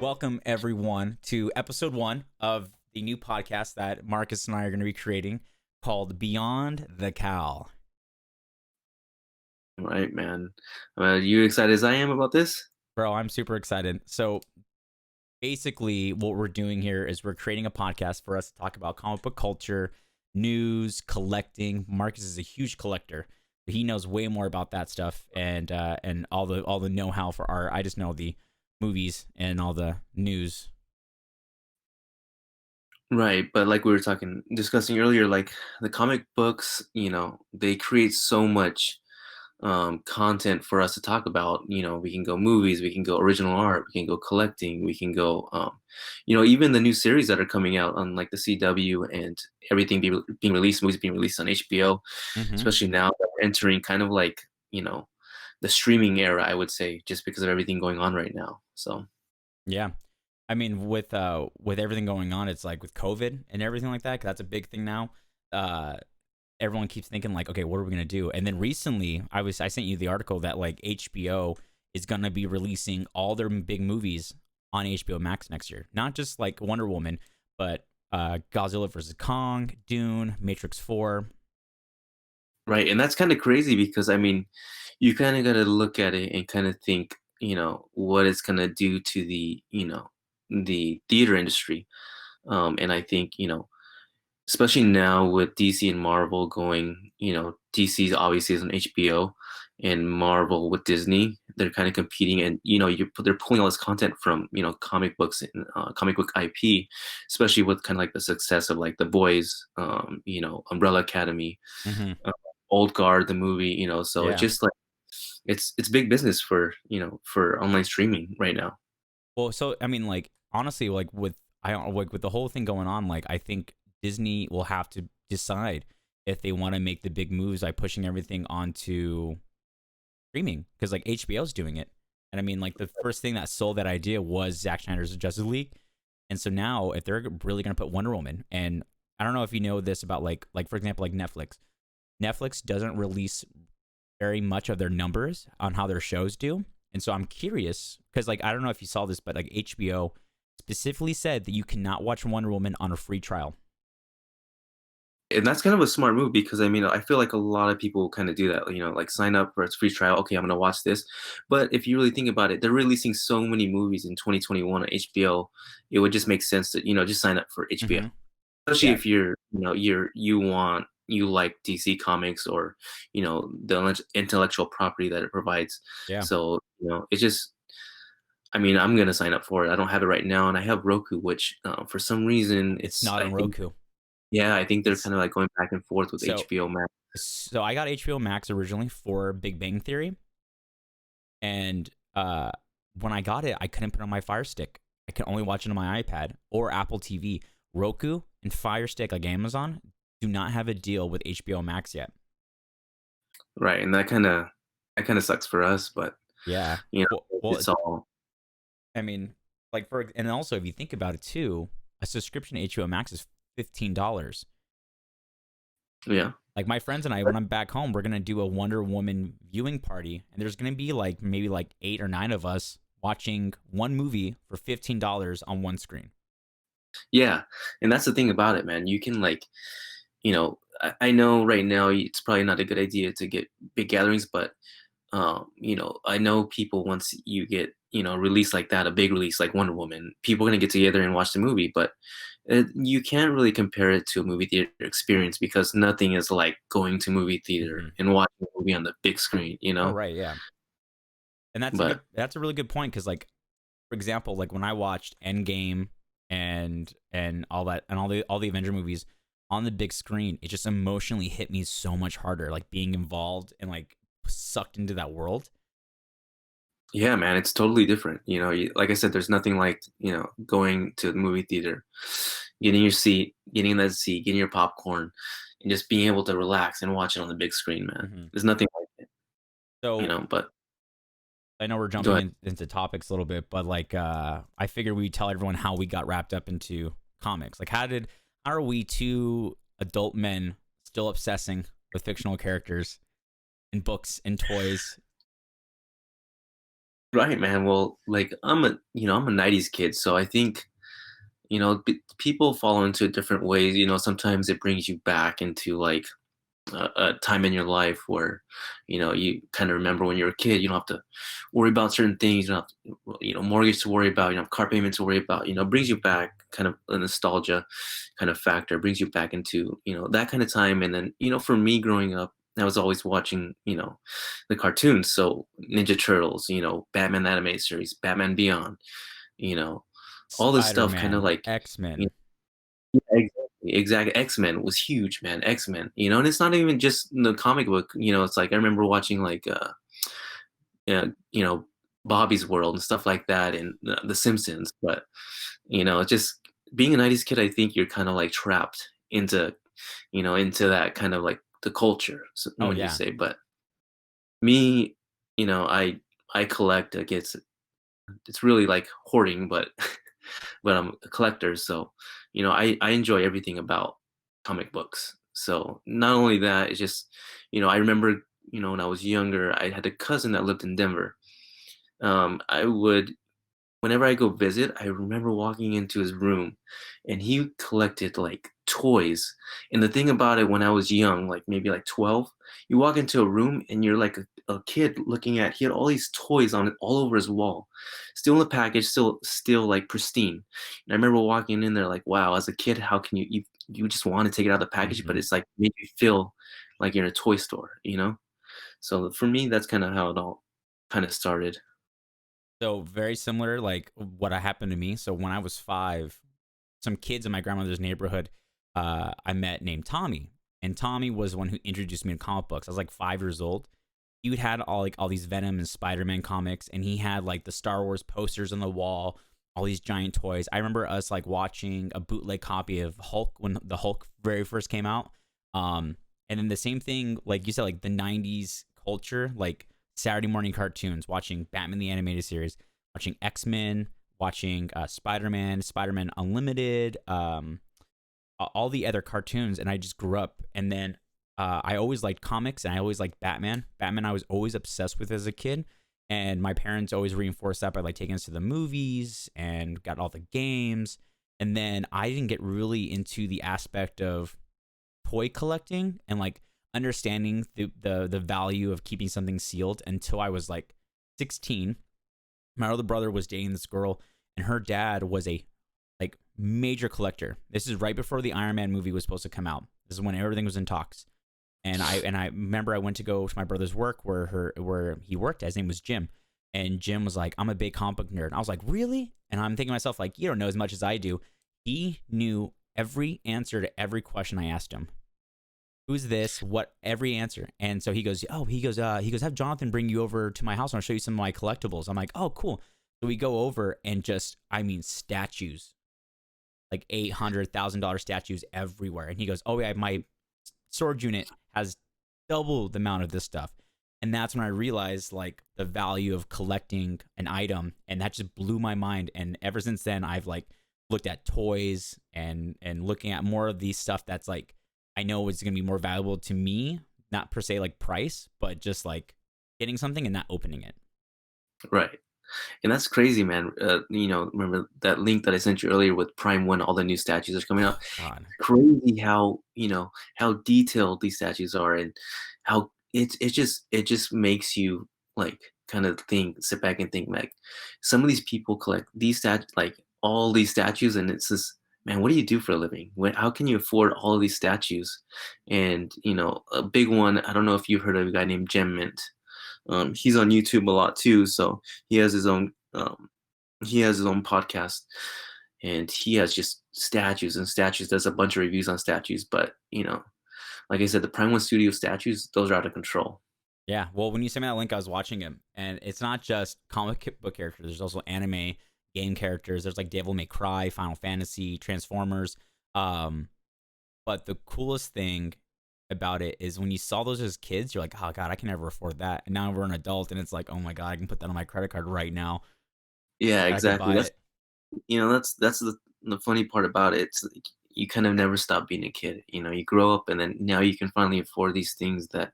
Welcome everyone to episode 1 of the new podcast that Marcus and I are going to be creating called Beyond the Cowl. Right, man. Are you excited as I am about this? Bro, I'm super excited. So basically what we're doing here is we're creating a podcast for us to talk about comic book culture, news, collecting. Marcus is a huge collector. He knows way more about that stuff and all the know-how for art. I just know the movies and all the news. Right, but like we were discussing earlier, like the comic books, they create so much content for us to talk about. We can go movies, we can go original art, we can go collecting, we can go, even the new series that are coming out on like the CW and everything being released, movies being released on HBO, Mm-hmm. especially now that we're entering kind of like, the streaming era, I would say, just because of everything going on right now. So. Yeah. I mean, with everything going on, it's like with COVID and everything like that. 'Cause that's a big thing now. Uh, Everyone keeps thinking like, okay, what are we gonna do? And then recently, I sent you the article that like HBO is gonna be releasing all their big movies on HBO Max next year. Not just like Wonder Woman, but Godzilla versus Kong, Dune, Matrix 4. Right, and that's kind of crazy because I mean, you kind of got to look at it and kind of think, what it's gonna do to the theater industry. And I think, especially now with DC and Marvel going, DC's obviously is on HBO, and Marvel with Disney, they're kind of competing, and they're pulling all this content from comic books and comic book IP, especially with kind of like the success of like The Boys, Umbrella Academy, Mm-hmm. uh, Old Guard, the movie, so it's Yeah. just like it's big business for online streaming right now. Well, so I mean, like honestly, like with the whole thing going on, like I think Disney will have to decide if they want to make the big moves by pushing everything onto streaming because like HBO's doing it, and I mean, like the first thing that sold that idea was Zack Snyder's Justice League, and so now if they're really gonna put Wonder Woman, and I don't know if you know this about like for example, like Netflix. Netflix doesn't release very much of their numbers on how their shows do. And so I'm curious because like I don't know if you saw this, but like HBO specifically said that you cannot watch Wonder Woman on a free trial. And that's kind of a smart move because I mean I feel like a lot of people kind of do that, like sign up for a free trial. Okay, I'm gonna watch this, but if you really think about it, they're releasing so many movies in 2021 on HBO. It would just make sense to just sign up for HBO, Mm-hmm. especially Yeah, if you like DC Comics or the intellectual property that it provides. yeah. So it's just, I mean, I'm gonna sign up for it. I don't have it right now, and I have Roku, which for some reason It's it's not I on think Roku. yeah, I think they're It's kind of like going back and forth with so HBO Max. so I got HBO Max originally for Big Bang Theory, and when I got it, I couldn't put it on my Fire Stick. I can only watch it on my iPad or Apple TV. Roku and Fire Stick, like Amazon, do not have a deal with HBO Max yet. Right, and that kind of sucks for us, but Yeah. you know, Well, it's all I mean, like and also if you think about it too, a subscription to HBO Max is $15. yeah. Like my friends and I, when I'm back home, we're gonna do a Wonder Woman viewing party, and there's gonna be like maybe like 8 or 9 of us watching one movie for $15 on one screen. Yeah, and that's the thing about it, man. You can like, I know right now it's probably not a good idea to get big gatherings, but I know people once you get, release like that, a big release like Wonder Woman, people are gonna get together and watch the movie, but you can't really compare it to a movie theater experience because nothing is like going to movie theater Hmm. and watching a movie on the big screen. Oh right, yeah, and But that's a really good point because like for example, like when I watched Endgame and all that and all the Avenger movies on the big screen, it just emotionally hit me so much harder, like being involved and like sucked into that world. yeah, man, it's totally different. Like I said, there's nothing like, going to the movie theater, getting your seat, getting in that seat, getting your popcorn, and just being able to relax and watch it on the big screen, man. Hmm. There's nothing like So but I know we're go jumping ahead. into topics a little bit, but like I figured we'd tell everyone how we got wrapped up into comics. Like how are we two adult men still obsessing with fictional characters in books and toys? Right, man. Well, like I'm a '90s kid, so I think people fall into it different ways. Sometimes it brings you back into like a time in your life where you kind of remember when you're a kid. You don't have to worry about certain things. You don't have mortgage to worry about. You don't have car payment to worry about. It brings you back, kind of a nostalgia kind of factor. Brings you back into that kind of time. And then for me growing up, I was always watching the cartoons. So Ninja Turtles, Batman animated series, Batman Beyond, you know all this stuff kind of Spider-Man, like X-Men. yeah, exactly. X-Men was huge, man. X-Men, and it's not even just the comic book. It's like I remember watching like uh, you know, Bobby's World and stuff like that, and The Simpsons. But just being a '90s kid, I think you're kind of like trapped into that kind of like the culture. So, Oh when you yeah. say, but me, I collect. I guess it's really like hoarding, but but I'm a collector, so I enjoy everything about comic books. So not only that, it's just I remember when I was younger, I had a cousin that lived in Denver. I would Whenever I go visit, I remember walking into his room and he collected like toys. And the thing about it, when I was young, like maybe like 12, you walk into a room and you're like a kid looking at, he had all these toys on it all over his wall, still in the package, still like pristine. And I remember walking in there like, wow, as a kid, how can you just want to take it out of the package, but Hmm. it's like made you feel like you're in a toy store. So for me, that's kind of how it all kind of started. So very similar, like what happened to me. So when I was 5, some kids in my grandmother's neighborhood, I met named Tommy, and Tommy was the one who introduced me to comic books. I was like 5 years old. He had all these Venom and Spider-Man comics, and he had like the Star Wars posters on the wall, all these giant toys. I remember us like watching a bootleg copy of Hulk when the Hulk very first came out. Um, and then the same thing, like you said, like the '90s culture, like Saturday morning cartoons, watching Batman the Animated Series, watching X-Men, watching Spider-Man, Spider-Man Unlimited, all the other cartoons, and I just grew up. And then I always liked comics, and I always liked Batman. Batman, I was always obsessed with as a kid, and my parents always reinforced that by like taking us to the movies and got all the games. And then I didn't get really into the aspect of toy collecting and like understanding the value of keeping something sealed until I was like 16. My older brother was dating this girl, and her dad was a like major collector. This is right before the Iron Man movie was supposed to come out. This is when everything was in talks. And I remember I went to go to my brother's work where he worked. His name was Jim, and Jim was like, "I'm a big comic book nerd." I was like, "Really?" And I'm thinking to myself like, "You don't know as much as I do." He knew every answer to every question I asked him. Who's this? What? Every answer. And so he goes, oh, he goes, have Jonathan bring you over to my house and I'll show you some of my collectibles. I'm like, oh, cool. So we go over and just, I mean, statues, like $800,000 statues everywhere. And he goes, oh yeah, my storage unit has double the amount of this stuff. And that's when I realized like the value of collecting an item, and that just blew my mind. And ever since then, I've like looked at toys and looking at more of these stuff that's like I know is going to be more valuable to me, not per se like price, but just like getting something and not opening it. Right. And that's crazy, man. Remember that link that I sent you earlier with Prime when all the new statues are coming out? Oh God. Crazy how how detailed these statues are, and how it just makes you like kind of sit back and think like some of these people collect these like all these statues, and it's just, man, what do you do for a living? How can you afford all of these statues? And a big one. I don't know if you've heard of a guy named Gem Mint. He's on YouTube a lot too, so he has his own podcast, and he has just statues and statues. Does a bunch of reviews on statues, but like I said, the Prime One Studio statues, those are out of control. Yeah. Well, when you sent me that link, I was watching him, and it's not just comic book characters. There's also anime, game characters. There's like Devil May Cry, Final Fantasy, Transformers. Um, but the coolest thing about it is when you saw those as kids, you're like, oh God, I can never afford that. And now we're an adult, and it's like, oh my God, I can put that on my credit card right now. Yeah, I could exactly. buy That's it. that's the funny part about it. It's like you kind of never stop being a kid. You grow up, and then now you can finally afford these things that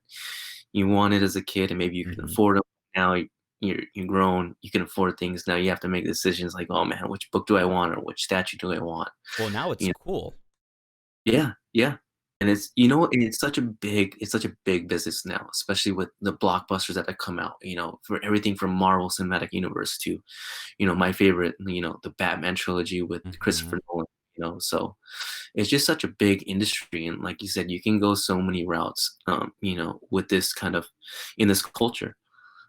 you wanted as a kid, and maybe you can Hmm. afford them now. you're grown, you can afford things. Now you have to make decisions like, oh man, which book do I want or which statue do I want? Well, now it's You cool. Yeah, yeah. And and it's such a big business now, especially with the blockbusters that have come out, for everything from Marvel Cinematic Universe to, my favorite, the Batman trilogy with Hmm. Christopher Nolan, so it's just such a big industry. And like you said, you can go so many routes, with this kind of in this culture.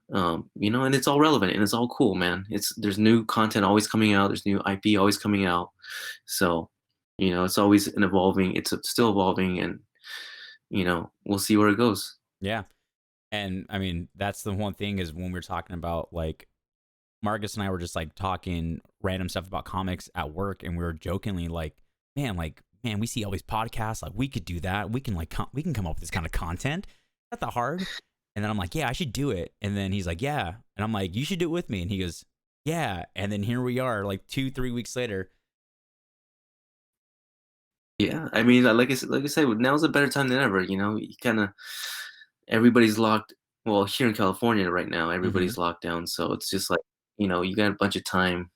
And it's all relevant and it's all cool, man. There's new content always coming out, there's new IP always coming out. So, it's always an evolving, it's still evolving, and we'll see where it goes. Yeah. And I mean, that's the one thing is when we are talking about like Marcus and I were just like talking random stuff about comics at work, and we were jokingly like, man, we see all these podcasts, like we could do that. We can we can come up with this kind of content. Not that hard. And then I'm like, yeah, I should do it. And then he's like, yeah. And I'm like, you should do it with me. And he goes, yeah. And then here we are, like 2, 3 weeks later. Yeah, I mean, like I said, now's a better time than ever. You kind of everybody's locked. Well, here in California right now, Mm-hmm. everybody's locked down, so it's just like you got a bunch of time,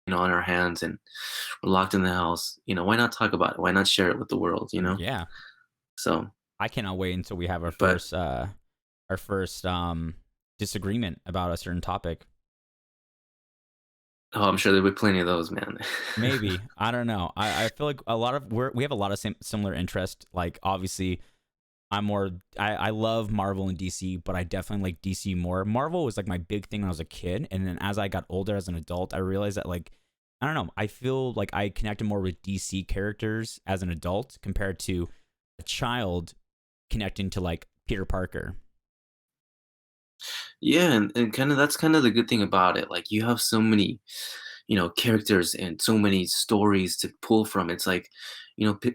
on our hands, and we're locked in the house. Why not talk about it? Why not share it with the world? Yeah. So, I cannot wait until we have but our first disagreement about a certain topic. oh, I'm sure there'll be plenty of those, man. Maybe. I don't know. I feel like a lot of we have a lot of similar interest. Like obviously I love Marvel and DC, but I definitely like DC more. Marvel was like my big thing when I was a kid, and then as I got older as an adult, I realized that like I don't know, I feel like I connected more with DC characters as an adult compared to a child connecting to like Peter Parker. Yeah, and that's kind of the good thing about it. Like you have so many, characters and so many stories to pull from. It's like,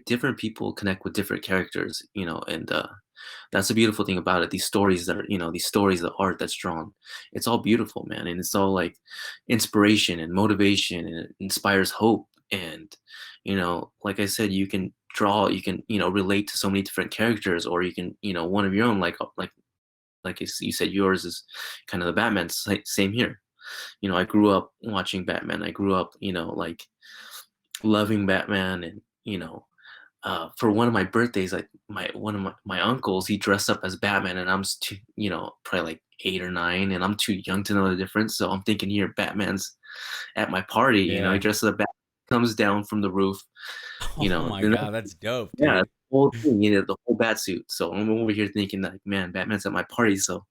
different people connect with different characters, and that's the beautiful thing about it. These stories, the art that's drawn, it's all beautiful, man, and it's all like inspiration and motivation, and it inspires hope. And like I said, you can relate to so many different characters, or you can one of your own, like you said, yours is kind of the Batman. Same here. I grew up watching Batman. I grew up, like loving Batman, and for one of my birthdays, like my uncles, he dressed up as Batman, and too, probably like 8 or 9, and I'm too young to know the difference. So I'm thinking here, Batman's at my party. He Yeah. dresses up, comes down from the roof. Oh my Then god, that's dope, yeah, the dude. whole thing, the whole bat suit. So I'm over here thinking like, man, Batman's at my party. So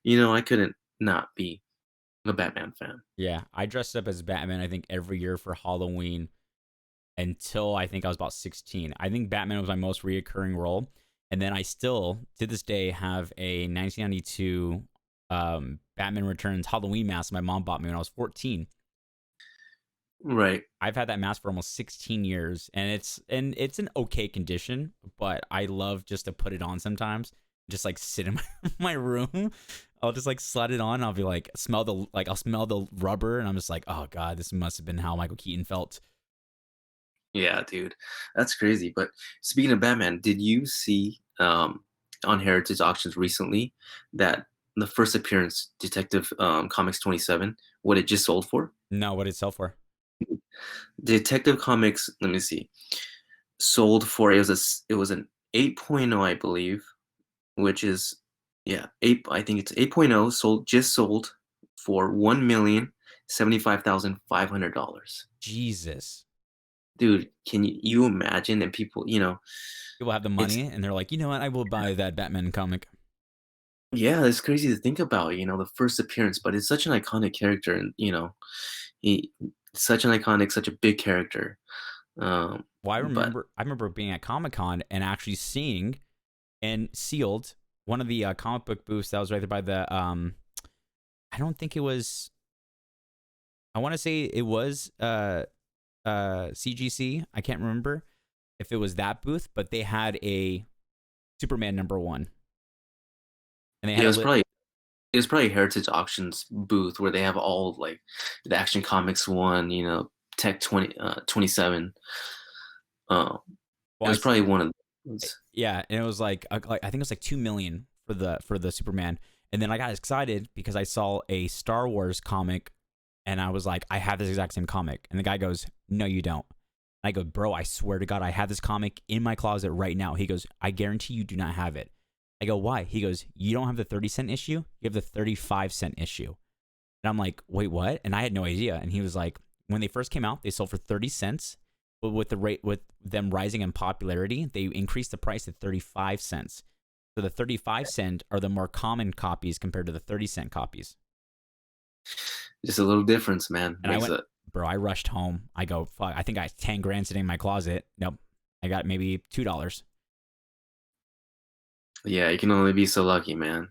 I couldn't not be a Batman fan. Yeah, I dressed up as Batman I think every year for Halloween until I think I was about 16. I think Batman was my most reoccurring role. And then I still, to this day, have a 1992 Batman Returns Halloween mask my mom bought me when I was 14. Right. I've had that mask for almost 16 years, and it's an okay condition, but I love just to put it on sometimes, just like sit in my room. I'll just like slide it on. I'll be like I'll smell the rubber, and I'm just like, oh god, this must have been how Michael Keaton felt. Yeah, dude. That's crazy. But speaking of Batman, did you see on Heritage Auctions recently that the first appearance, Detective Comics 27, what it just sold for? No, what did it sell for? Detective Comics, let me see, sold for it was an 8.0, I believe, which is yeah, 8 I think it's 8.0 sold for $1,075,500. Jesus. Dude, can you imagine? And people, People have the it's money, and they're like, you know what? I will buy that Batman comic. yeah, it's crazy to think about, the first appearance, but it's such an iconic character, and he such an iconic, such a big character. Well, But I remember being at Comic Con and actually seeing and sealed one of the comic book booths that was right there by the I don't think it was. I want to say it was CGC. I can't remember if it was that booth, but they had a Superman #1, and they yeah, had a lit. it was probably Heritage Auctions booth where they have all like the Action Comics one, Tech 27. It Well, was probably one of those. yeah, and it was like I think it was like 2 million for the Superman, And then I got excited because I saw a Star Wars comic and I was like, I have this exact same comic. And the guy goes, no, you don't. I go, bro, I swear to God, I have this comic in my closet right now. He goes, I guarantee you do not have it. I go, why? He goes, you don't have the 30-cent issue. You have the 35-cent issue. And I'm like, wait, what? And I had no idea. And he was like, when they first came out, they sold for 30 cents. But with them rising in popularity, they increased the price to 35 cents. So the 35-cent are the more common copies compared to the 30-cent copies. Just a little difference, man. And I Makes went, a bro, I rushed home. I go, fuck, I think I had 10 grand sitting in my closet. Nope. I got maybe $2. Yeah, you can only be so lucky, man.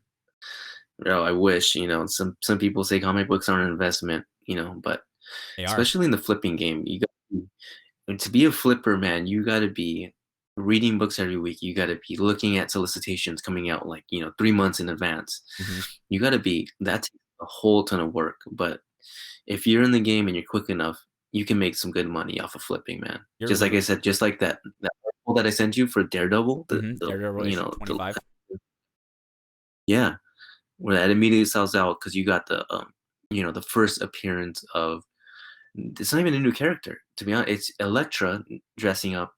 Oh, I wish, some people say comic books are an investment, but They are. especially in the flipping game, and to be a flipper, man, you got to be reading books every week. You got to be looking at solicitations coming out like, 3 months in advance. Mm-hmm. You got to be, that's a whole ton of work. But if you're in the game and you're quick enough, you can make some good money off of flipping, man. You're Just like I literally, said, just like that article that I sent you for Daredevil, Daredevil issue the 25. yeah, where that immediately sells out because you got the first appearance of, it's not even a new character, to be honest. It's Elektra dressing up,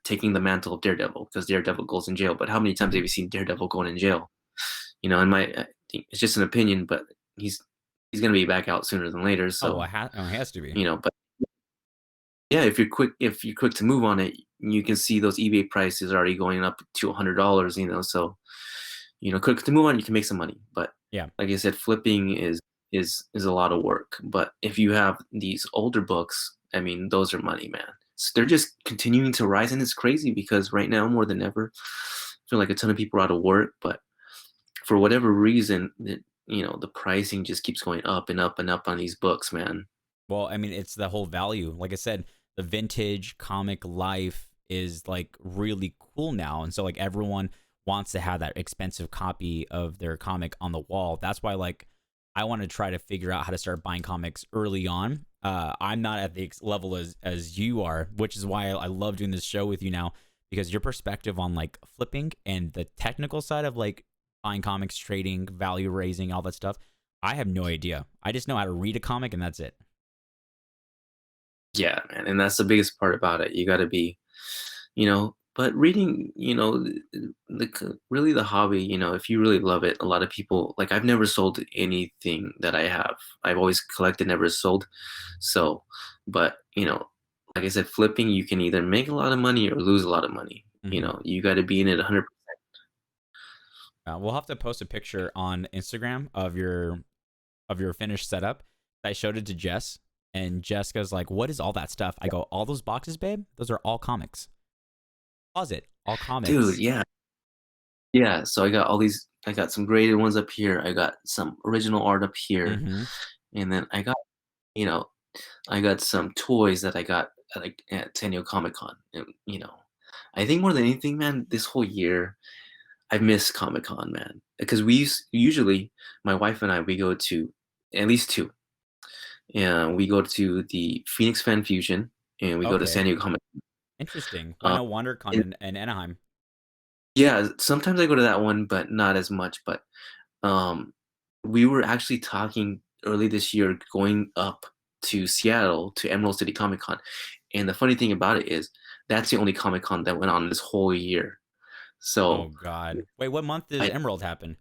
taking the mantle of Daredevil because Daredevil goes in jail. But how many times Mm-hmm. have you seen Daredevil going in jail? I think it's just an opinion, but he's he's gonna be back out sooner than later. Oh, well, So, it has to be. but yeah, if you're quick to move on it, you can see those eBay prices already going up to $100. So quick to move on, you can make some money. But Yeah. like I said, flipping is a lot of work. But if you have these older books, I mean, those are money, man. So they're just continuing to rise, and it's crazy because right now more than ever, I feel like a ton of people are out of work, but for whatever reason, the pricing just keeps going up and up and up on these books, man. Well, I mean, it's the whole value. Like I said, the vintage comic life is like really cool now. And so like everyone wants to have that expensive copy of their comic on the wall. That's why like I want to try to figure out how to start buying comics early on. I'm not at the level as you are, which is why I love doing this show with you now because your perspective on like flipping and the technical side of like buying comics, trading, value raising, all that stuff. I have no idea. I just know how to read a comic and that's it. Yeah, man, and that's the biggest part about it. You got to be, but reading, really the hobby, if you really love it, a lot of people, like I've never sold anything that I have. I've always collected, never sold. So, but, like I said, flipping, you can either make a lot of money or lose a lot of money. Mm-hmm. You got to be in it 100. We'll have to post a picture on Instagram of your finished setup. I showed it to Jess, and Jessica's like, "What is all that stuff?" I go, "All those boxes, babe. Those are all comics. Closet, all Dude, comics." yeah. Yeah, so I got some graded ones up here. I got some original art up here, Mm-hmm. and then you know, I got some toys that I got at San Diego Comic Con. And, I think more than anything, man, this whole year I've missed Comic Con, man, because usually my wife and I we go to at least two. Yeah, we go to the Phoenix Fan Fusion, and we go to Okay, San Diego Comic. interesting. Why Um, no WonderCon and in Anaheim? yeah, sometimes I go to that one, but not as much. But um, we were actually talking early this year going up to Seattle to Emerald City Comic Con, and the funny thing about it is that's the only Comic Con that went on this whole year. Oh So God. Wait, what month does I Emerald happen?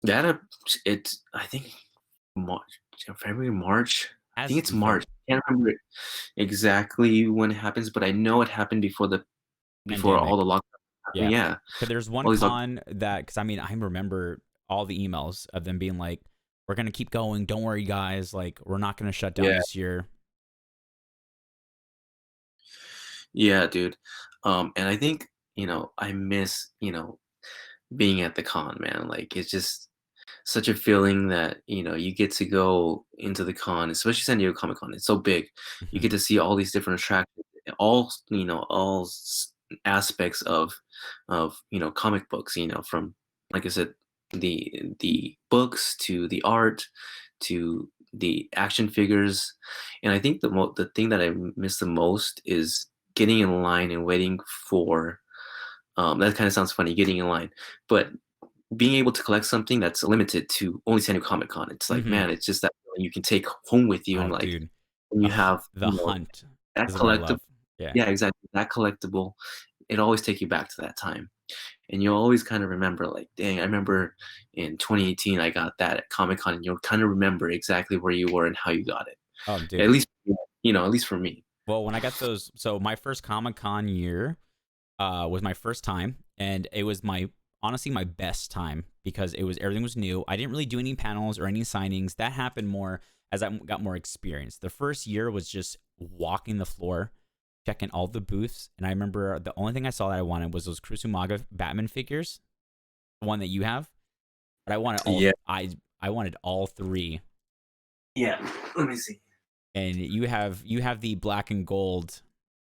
that it's I think March, February, March. I Has think to it's be March. Feb. I can't remember exactly when it happens, but I know it happened before all Pandemic. the lockdowns happened. Yeah. Yeah, Cause there's one all these lock. con that because I mean I remember all the emails of them being like, "We're gonna keep going. Don't worry, guys. Like we're not gonna shut down Yeah, this year." yeah, dude. And I think I miss being at the con, man. Like it's just such a feeling that you get to go into the con, especially San Diego Comic Con. It's so big. You Mhm. get to see all these different attractions, aspects of comic books. From, like I said, the books to the art to the action figures. And I think the thing that I miss the most is getting in line and waiting for. That kind of sounds funny, getting in line, but being able to collect something that's limited to only San Diego Comic Con. It's like, Mm-hmm. man, it's just that feeling you can take home with you, and Oh, like dude, when you have, the hunt that is what I collectible. love. Yeah. Yeah, exactly. That collectible, it always take you back to that time. And you'll always kind of remember, like, dang, I remember in 2018 I got that at Comic Con, and you'll kind of remember exactly where you were and how you got it. Oh, At dude. least, at least for me. Well, when I got those, so my first Comic Con year was my first time, and it was my honestly my best time because it was everything was new. I didn't really do any panels or any signings. That happened more as I got more experience. The first year was just walking the floor, checking all the booths, and I remember the only thing I saw that I wanted was those Kusumaga Batman figures, the one that you have. But I wanted all Yeah. I wanted all three, Yeah. Let me see. and you have the black and gold.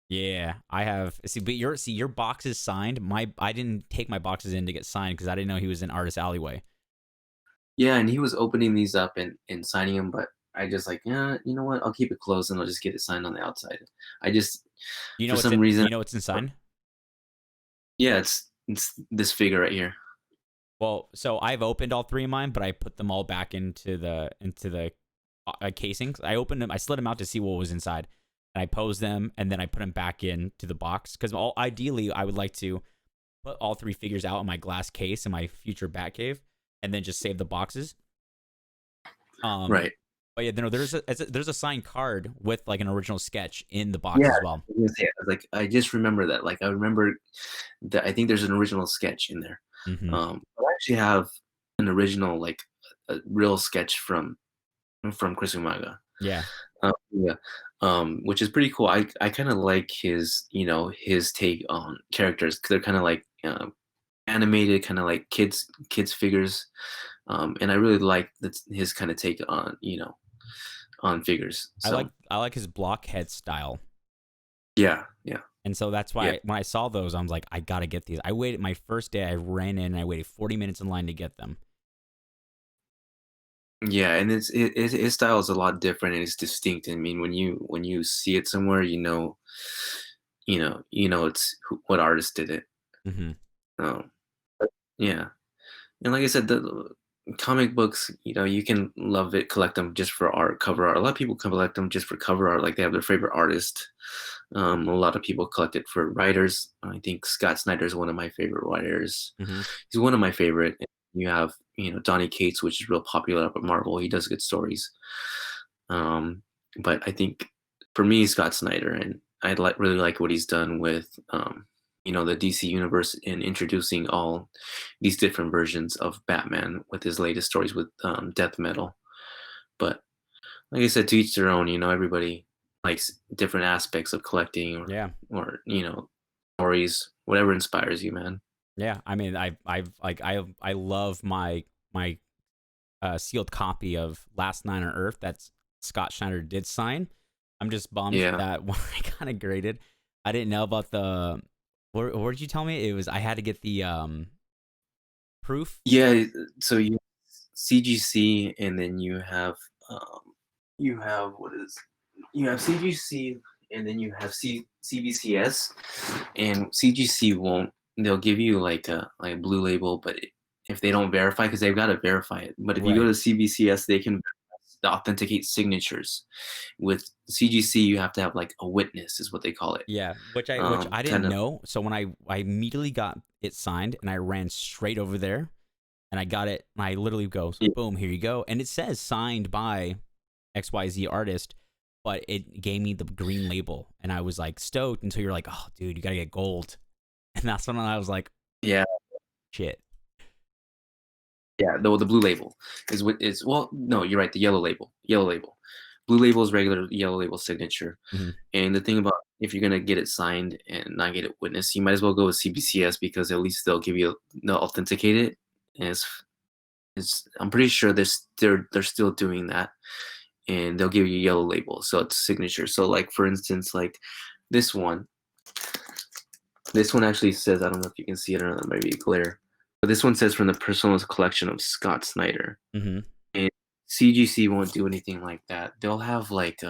Yeah, I have. But your box is signed. I didn't take my boxes in to get signed because I didn't know he was in Artist Alleyway. Yeah, and he was opening these up and signing them, but I just like, yeah, you know what? I'll keep it closed and I'll just get it signed on the outside. I just, You know for what's some in? reason, You know what's inside? yeah, it's this figure right here. Well, so I've opened all three of mine, but I put them all back into the casings. I opened them. I slid them out to see what was inside, and I posed them, and then I put them back into the box because ideally I would like to put all three figures out in my glass case in my future Batcave, and then just save the boxes. Um, Right. but yeah, no, there's a signed card with like an original sketch in the box Yeah. as well. Like I just remember that. Like I remember that I think there's an original sketch in there. Hmm. I actually have an original, like a real sketch from Chris Umaga. Yeah, Yeah. Which is pretty cool. I kind of like his, his take on characters, 'cause they're kind of like animated, kind of like kids figures. And I really like his kind of take on, on figures. So I like his blockhead style. yeah, yeah, And so that's yeah, why when I saw those, I was like, I gotta get these. I waited my first day. I ran in and I waited 40 minutes in line to get them. yeah. And his style is a lot different and it's distinct. I mean, when you see it somewhere, it's what artist did it. Hmm. Um, yeah. And like I said, the comic books, you can love it, collect them just for art, cover art. A lot of people collect them just for cover art, like they have their favorite artist. A lot of people collect it for writers. I think Scott Snyder is one of my favorite writers. Hmm. He's one of my favorite. You have, Donny Cates, which is real popular up at Marvel. He does good stories. Um, but I think for me, Scott Snyder, and I really like what he's done with, the DC universe in introducing all these different versions of Batman with his latest stories with Death Metal. But like I said, to each their own. Everybody likes different aspects of collecting, Yeah. or stories, whatever inspires you, man. Yeah. I mean, I love my sealed copy of Last Night on Earth that Scott Schneider did sign. I'm just bummed Yeah. that when I kind of graded, I didn't know about the. What did you tell me? It was I had to get the proof. Yeah, so you CGC, and then you have what is you have CGC, and then you have CBCS, and CGC won't. They'll give you like a blue label, but if they don't verify, because they've got to verify it. But if you go Right. to CBCS, they can authenticate signatures. With CGC, you have to have like a witness, is what they call it. Yeah, which I didn't Kind of. know. So when I immediately got it signed and I ran straight over there and I got it and I literally goes, boom, here you go. And it says signed by XYZ artist, but it gave me the green label and I was like stoked until you're like, "Oh, dude, you got to get gold." And that's when I was like, Yeah. "Shit." Yeah, the blue label is, well, no, you're right. The yellow label, blue label is regular, yellow label signature. Hmm. And the thing about, if you're gonna get it signed and not get it witnessed, you might as well go with CBCS, because at least they'll authenticate it. And I'm pretty sure they're still doing that, and they'll give you yellow label, so it's signature. So like for instance, like this one, this one actually says, I don't know if you can see it or not, maybe glare. But this one says from the personal collection of Scott Snyder. Hmm. And CGC won't do anything like that. They'll have like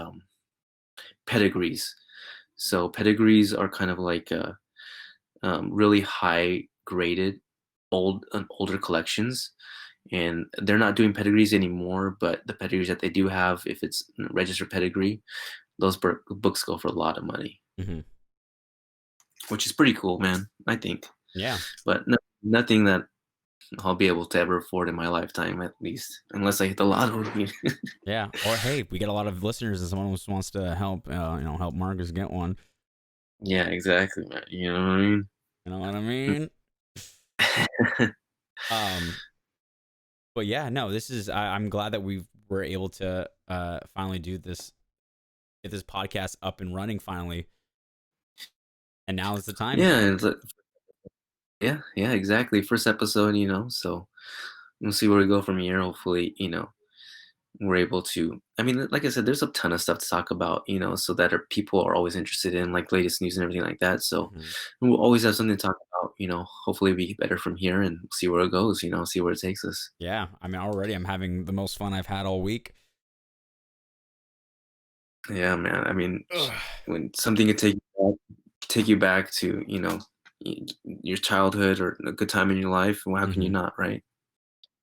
pedigrees. So pedigrees are kind of like really high graded. older collections, and they're not doing pedigrees anymore. But the pedigrees that they do have, if it's registered pedigree, those books go for a lot of money, Hmm. which is pretty cool, man. I think, Yeah. but nothing that I'll be able to ever afford in my lifetime, at least, unless I hit the lottery. Yeah. Or hey, we get a lot of listeners and someone who wants to help, help Marcus get one. Yeah, exactly, man. You know what I mean? You know what I mean? Um, but yeah, no, this is I'm glad that we were able to finally do this, get this podcast up and running finally, and now is the time. Yeah, yeah, yeah, exactly. First episode, so we'll see where we go from here. Hopefully, we're able to. I mean, like I said, there's a ton of stuff to talk about, so that people are always interested in, like latest news and everything like that. So Hmm. we'll always have something to talk about. Hopefully we get better from here and see where it goes. See where it takes us. Yeah, I mean, already I'm having the most fun I've had all week. Yeah, man. I mean, Ugh. when something can take you back to your childhood or a good time in your life, well, how can you Hmm. not, right?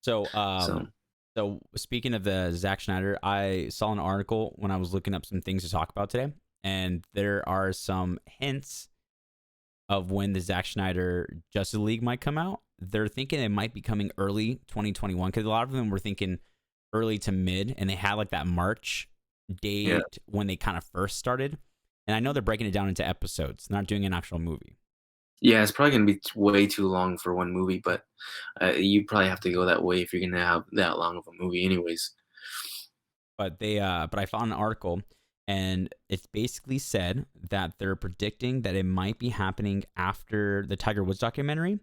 So, So so speaking of the Zack Snyder, I saw an article when I was looking up some things to talk about today, and there are some hints of when the Zack Snyder Justice League might come out. They're thinking it might be coming early 2021 because a lot of them were thinking early to mid, and they had like that March yeah. date when they kind of first started. And I know they're breaking it down into episodes, not doing an actual movie. Yeah, it's probably gonna be way too long for one movie, but you probably have to go that way if you're gonna have that long of a movie, anyways. But I found an article, and it's basically said that they're predicting that it might be happening after the Tiger Woods documentary.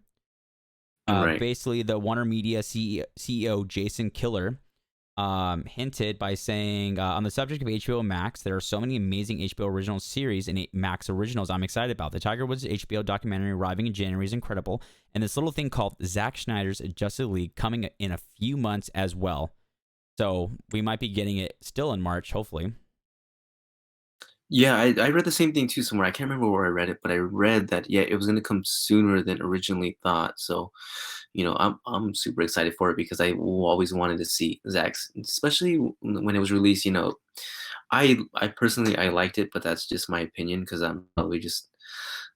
Right. Basically, the Warner Media CEO Jason Killer hinted by saying, on the subject of HBO Max, there are so many amazing HBO original series and Max originals I'm excited about. The Tiger Woods HBO documentary arriving in January is incredible, and this little thing called Zack Snyder's Justice League coming in a few months as well. So we might be getting it still in March, hopefully. Yeah, I read the same thing too somewhere. I can't remember where I read it, but I read that yeah, it was gonna come sooner than originally thought. So, I'm super excited for it because always wanted to see Zach's, especially when it was released. I personally I liked it, but that's just my opinion because I'm probably just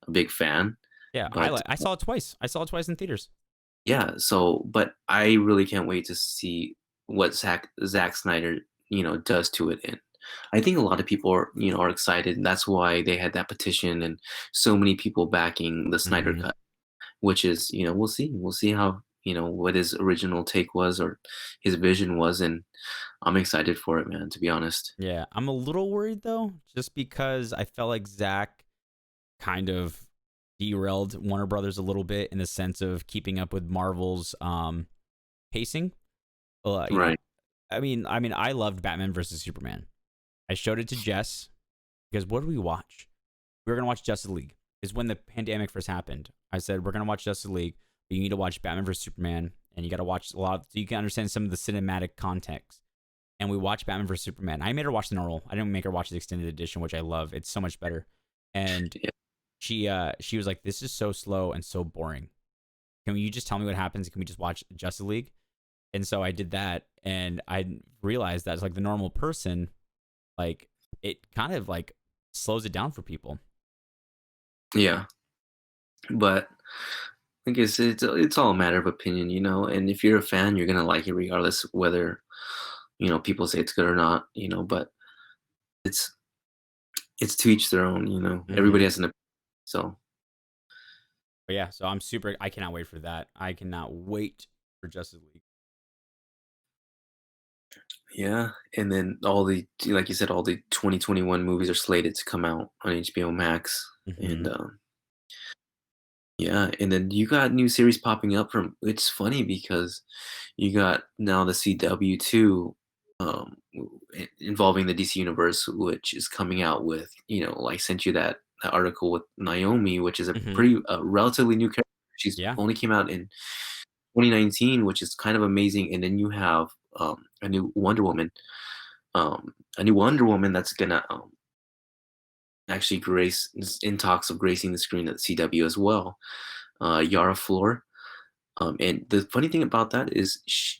a big fan. Yeah, But I saw it twice. I saw it twice in theaters. yeah, so but I really can't wait to see what Zack Snyder, does to it. And I think a lot of people are excited. And that's why they had that petition and so many people backing the Snyder Hmm. cut, which is, we'll see. We'll see how, what his original take was or his vision was. And I'm excited for it, man, to be honest. Yeah, I'm a little worried though, just because I felt like Zach kind of derailed Warner Brothers a little bit in the sense of keeping up with Marvel's pacing. You know, Right. I loved Batman versus Superman. I showed it to Jess because what did we watch? We were gonna watch Justice League. Is when the pandemic first happened. I said we're gonna watch Justice League, but you need to watch Batman versus Superman, and you got to watch a lot so you can understand some of the cinematic context. And we watched Batman vs Superman. I made her watch the normal. I didn't make her watch the extended edition, which I love. It's so much better. And Yeah. she was like, "This is so slow and so boring. Can you just tell me what happens? Can we just watch Justice League?" And so I did that, and I realized that it's like the normal person, like it kind of like slows it down for people. Yeah. But I guess it's all a matter of opinion, and if you're a fan, you're gonna like it regardless whether, people say it's good or not, but it's it's to each their own, Hmm. everybody has an opinion. So But yeah, so I'm super. I cannot wait for that. I cannot wait for Justice League. yeah, and then like you said, all the 2021 movies are slated to come out on HBO Max, and Hmm. yeah, and then you got new series popping up from. It's funny because you got now the CW too, involving the DC universe, which is coming out with I sent you that article with Naomi, which is a Hmm. pretty relatively new character. She's Yeah. only came out in 2019, which is kind of amazing. And then you have a new Wonder Woman, that's gonna actually grace is in talks of gracing the screen at CW as well. Yara Flor. And the funny thing about that is she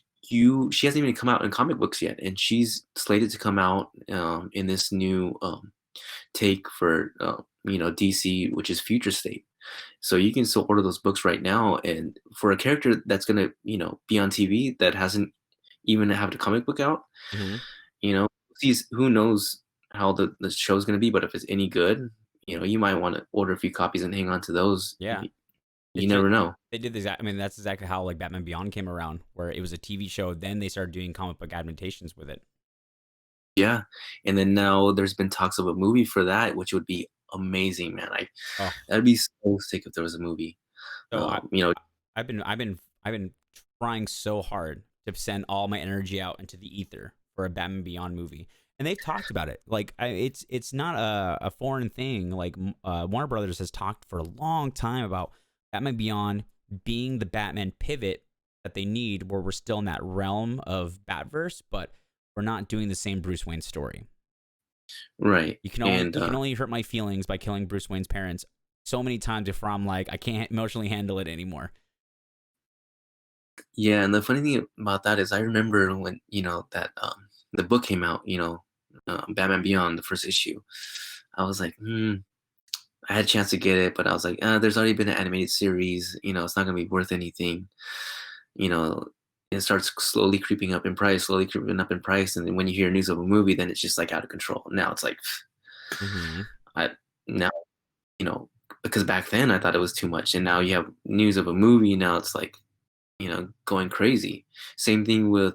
hasn't even come out in comic books yet, and she's slated to come out in this new take for DC, which is Future State. So you can still order those books right now, and for a character that's gonna be on TV that hasn't even have the comic book out, Hmm. you know, who knows how the show's gonna be, but if it's any good, you might want to order a few copies and hang on to those. Yeah. You It should. never know. They did the exact. I mean, that's exactly how like Batman Beyond came around, where it was a TV show. Then they started doing comic book adaptations with it. Yeah, and then now there's been talks of a movie for that, which would be amazing, man. Oh, That'd be so sick if there was a movie. so Um, you know, I've been trying so hard to send all my energy out into the ether for a Batman Beyond movie, and they've talked about it. Like it's not a foreign thing. Like Warner Brothers has talked for a long time about Batman Beyond being the Batman pivot that they need, where we're still in that realm of Batverse, but we're not doing the same Bruce Wayne story. right, and You can only hurt my feelings by killing Bruce Wayne's parents so many times before I'm like I can't emotionally handle it anymore. yeah, and the funny thing about that is I remember when that the book came out, Batman Beyond, the first issue. I was like, I had a chance to get it, but I was like, there's already been an animated series. It's not gonna be worth anything. You know, it starts slowly creeping up in price, slowly creeping up in price, and then when you hear news of a movie, then it's just like out of control. Now it's like, Hmm. I now you know because back then I thought it was too much, and now you have news of a movie. Now it's like going crazy. Same thing with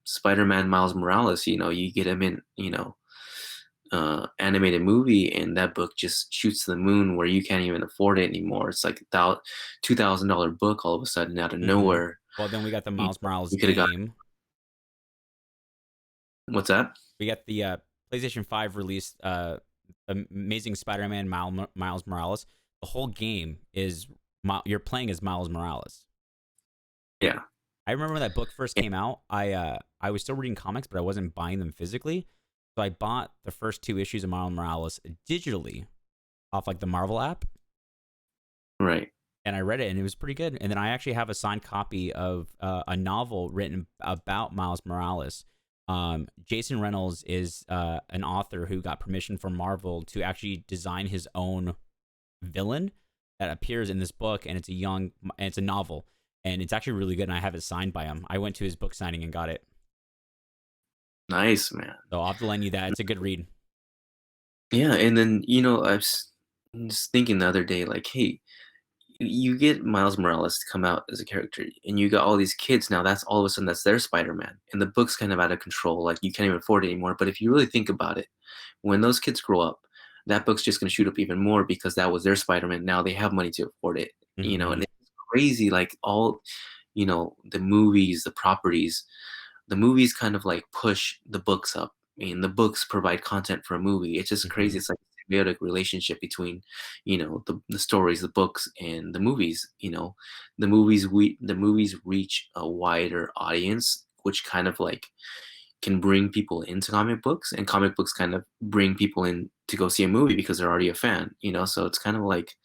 Spider-Man Miles Morales. You get him in animated movie, and that book just shoots to the moon where you can't even afford it anymore. It's like $2,000 book all of a sudden out of Hmm. nowhere. Well, then we got the You, Miles Morales you could have got game. what's that? We got the PlayStation 5 release, Amazing Spider-Man Miles Morales. The whole game is you're playing as Miles Morales. Yeah. I remember when that book first came out. I was still reading comics, but I wasn't buying them physically. So I bought the first two issues of Miles Morales digitally off like the Marvel app, Right. and I read it, and it was pretty good. And then I actually have a signed copy of a novel written about Miles Morales. Jason Reynolds is an author who got permission from Marvel to actually design his own villain that appears in this book, and it's a novel, and it's actually really good. And I have it signed by him. I went to his book signing and got it, Nice, man. so I'll have to lend you that. It's a good read. Yeah, and then just thinking the other day, like, hey, you get Miles Morales to come out as a character, and you got all these kids now. That's all of a sudden that's their Spider-Man, and the book's kind of out of control. Like you can't even afford it anymore. But if you really think about it, when those kids grow up, that book's just going to shoot up even more because that was their Spider-Man. Now they have money to afford it, Hmm. and it's crazy. Like all, the movies, the properties, the movies kind of like push the books up. I mean, the books provide content for a movie. It's just crazy. Hmm. It's like a symbiotic relationship between, the stories, the books, and the movies. The movies reach a wider audience, which kind of like can bring people into comic books, and comic books kind of bring people in to go see a movie because they're already a fan. So it's kind of like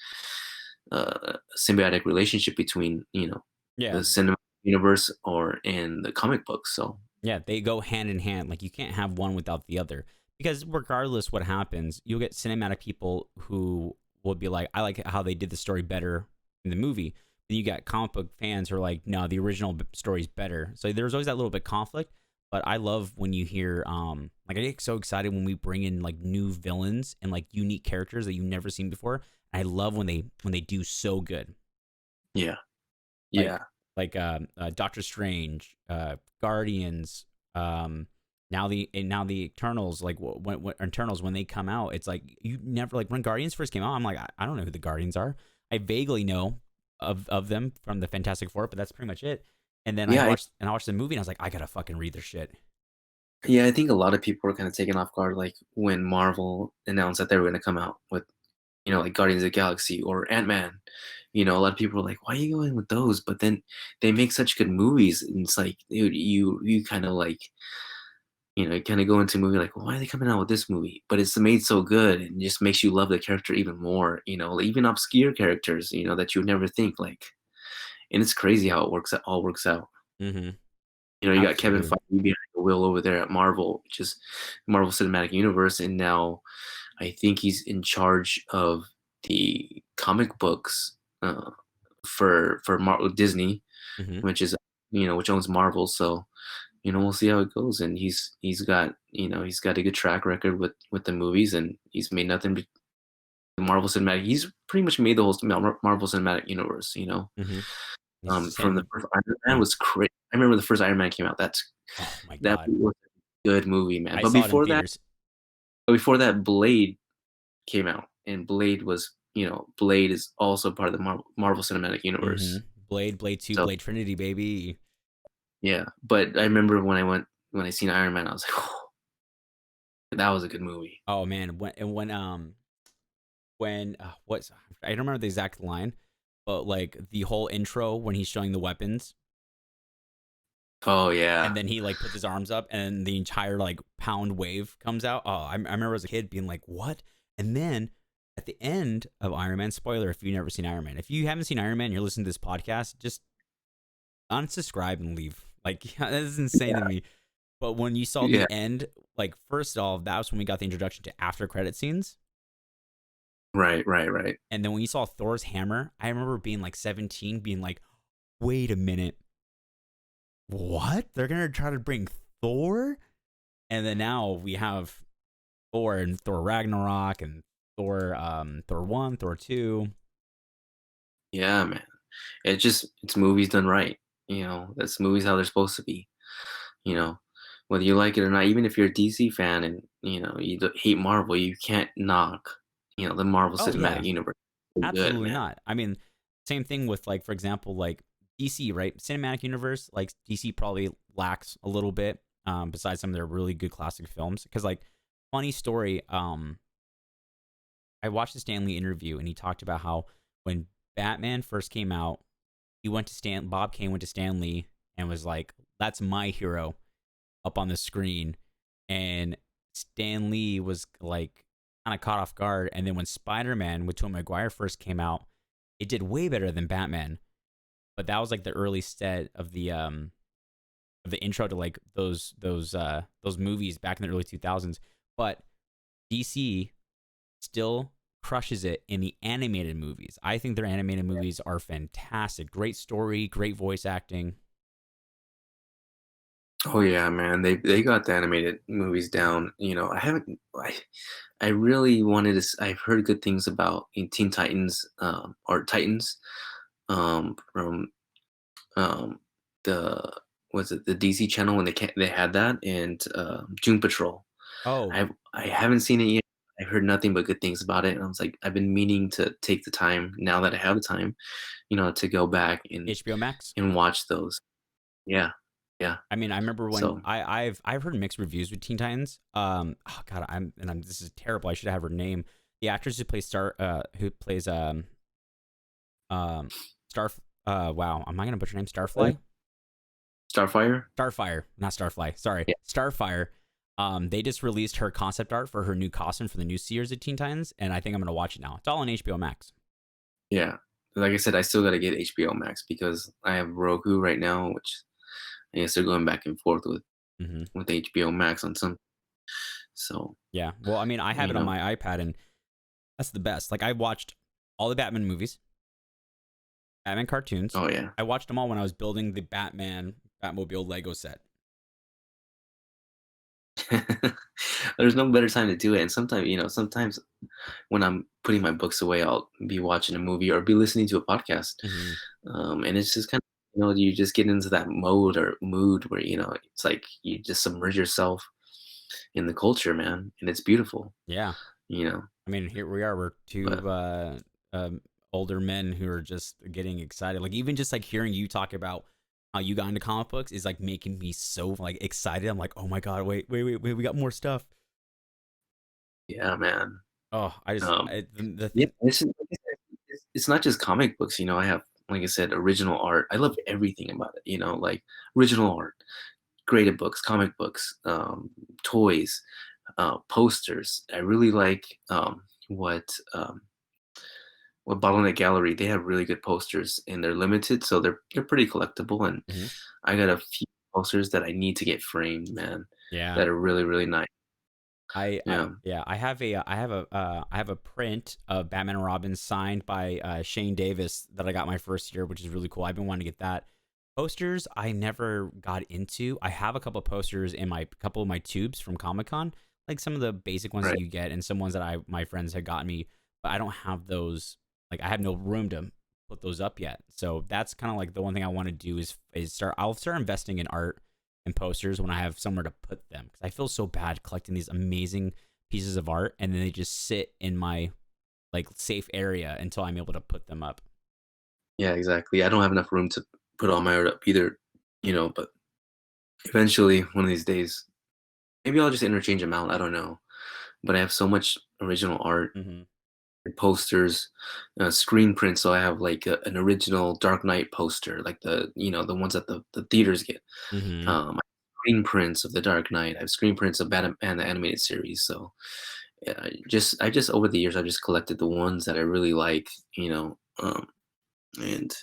a symbiotic relationship between Yeah, the cinema universe or in the comic books. So yeah, they go hand in hand. Like you can't have one without the other because regardless what happens, you'll get cinematic people who will be like, I like how they did the story better in the movie. Then you got comic book fans who are like, no, the original story's better. So there's always that little bit conflict. But I love when you hear, like I get so excited when we bring in like new villains and like unique characters that you've never seen before. I love when they do so good. yeah, like yeah. Doctor Strange, Guardians, now the Eternals. Like when Eternals when they come out, it's like you never like when Guardians first came out. I'm like I don't know who the Guardians are. I vaguely know of them from the Fantastic Four, but that's pretty much it. And then Yeah, I watched the movie and I was like, I gotta fucking read their shit. yeah, I think a lot of people were kind of taken off guard, like when Marvel announced that they were going to come out with, like Guardians of the Galaxy or Ant-Man. A lot of people were like, "Why are you going with those?" But then they make such good movies, and it's like, dude, you kind of like, you kind of go into a movie like, "Why are they coming out with this movie?" But it's made so good, and just makes you love the character even more. Like, even obscure characters, that you would never think like. and it's crazy how it works all works out. Mhm. You know, you got Kevin Absolutely. Feige behind the wheel over there at Marvel, which is Marvel Cinematic Universe, and now I think he's in charge of the comic books for Disney, Mhm. which is which owns Marvel. So we'll see how it goes. And he's got a good track record with the movies, and he's made nothing but the Marvel Cinematic. He's pretty much made the whole Marvel Cinematic Universe. Mhm. He's just From the saying, first Iron Man yeah. was great. I remember the first Iron Man came out. Oh my That god. was a good movie, man. I saw it in theaters. But before that, Blade came out, and Blade is also part of the Marvel Cinematic Universe. Mhm. Blade 2, So Blade Trinity, baby. yeah, but I remember when I seen Iron Man, I was like, oh, that was a good movie. Oh man, when what's I don't remember the exact line, but like the whole intro when he's showing the weapons Oh yeah, and then he like puts his arms up and the entire like pound wave comes out. Oh, I remember as a kid being like, "What?" And then at the end of Iron Man, spoiler if you've never seen Iron Man. If you haven't seen Iron Man, and you're listening to this podcast, just unsubscribe and leave. Like yeah, that is insane to me. But when you saw yeah, the end, like first off, that was when we got the introduction to after credit scenes. right, right, right. And then when you saw Thor's hammer, I remember being like 17, being like, wait a minute, what? They're gonna try to bring Thor? And then now we have Thor and Thor Ragnarok and Thor 1, Thor 2. Yeah, man. It's movies done right. That's movies how they're supposed to be. You know, whether you like it or not, even if you're a DC fan and hate Marvel, you can't knock the Marvel Oh Cinematic yeah, Universe. So good, absolutely man. not. I mean, same thing with like, for example, like DC, right? Cinematic universe, like DC probably lacks a little bit, besides some of their really good classic films. Because like, funny story, I watched the Stan Lee interview and he talked about how when Batman first came out, Bob Kane went to Stan Lee and was like, "That's my hero up on the screen," and Stan Lee was like kind of caught off guard. And then when Spider Man with Tobey Maguire first came out, it did way better than Batman. But that was like the early set of the intro to like those movies back in the early 2000s. But DC still crushes it in the animated movies. I think their animated movies are fantastic. Great story, great voice acting. Oh yeah, man. They got the animated movies down. I really wanted to. I've heard good things about Teen Titans, or Titans, from um the was it the DC channel when they had that, and June Patrol. Oh, I haven't seen it yet. I've heard nothing but good things about it, and I was like, I've been meaning to take the time now that I have the time, to go back HBO Max. and watch those. Yeah, yeah. I mean, I remember when So I've heard mixed reviews with Teen Titans. Oh god, this is terrible. I should have her name. The actress who plays um Star wow, am I gonna butcher her name? Starfly? Starfire. Starfire, not Starfly. Sorry, Yeah, Starfire. They just released her concept art for her new costume for the new series of Teen Titans, and I think I'm gonna watch it now. It's all on HBO Max. yeah. Like I said, I still gotta get HBO Max because I have Roku right now, which I guess they're going back and forth Hmm. with HBO Max on some. So Yeah. Well, I mean, I have you it on know, my iPad, and that's the best. Like, I watched all the Batman movies, Batman cartoons. oh yeah. I watched them all when I was building the Batmobile Lego set. There's no better time to do it. And sometimes when I'm putting my books away, I'll be watching a movie or be listening to a podcast. Hmm. And it's just kind of, you just get into that mode or mood where, it's like you just submerge yourself in the culture, man. And it's beautiful, Yeah. you know, I mean, here we are. We're but two older men who are just getting excited. Like, even just like hearing you talk about how you got into comic books is like making me so like excited. I'm like, oh my god, wait, we got more stuff. yeah, man. Oh, I just Um, the yeah, thing. it's not just comic books, I have, like I said, original art. I love everything about it, like original art, graded books, comic books, toys, posters. I really like what with Bottleneck Gallery, they have really good posters and they're limited, so they're pretty collectible. And Hmm. I got a few posters that I need to get framed, man, Yeah. that are really really nice. I Yeah, yeah, I have a print of Batman and Robin signed by Shane Davis that I got my first year, which is really cool. I've been wanting to get that. Posters I never got into. I have a couple of posters in my couple of my tubes from Comic Con, like some of the basic ones that right. you get, and some ones that I my friends had gotten me, but I don't have those. Like I have no room to put those up yet. So that's kind of like the one thing I want to do is start. I'll start investing in art and posters when I have somewhere to put them because I feel so bad collecting these amazing pieces of art and then they just sit in my like safe area until I'm able to put them up. Yeah, exactly. I don't have enough room to put all my art up either, but eventually one of these days, maybe I'll just interchange them out. I don't know, but I have so much original art, Mm-hmm. posters, screen prints. So I have like an original Dark Knight poster, like the ones that the theaters get. Mm-hmm. I have screen prints of the Dark Knight. I have screen prints of Batman and the animated series. So yeah, I just over the years I've just collected the ones that I really like, and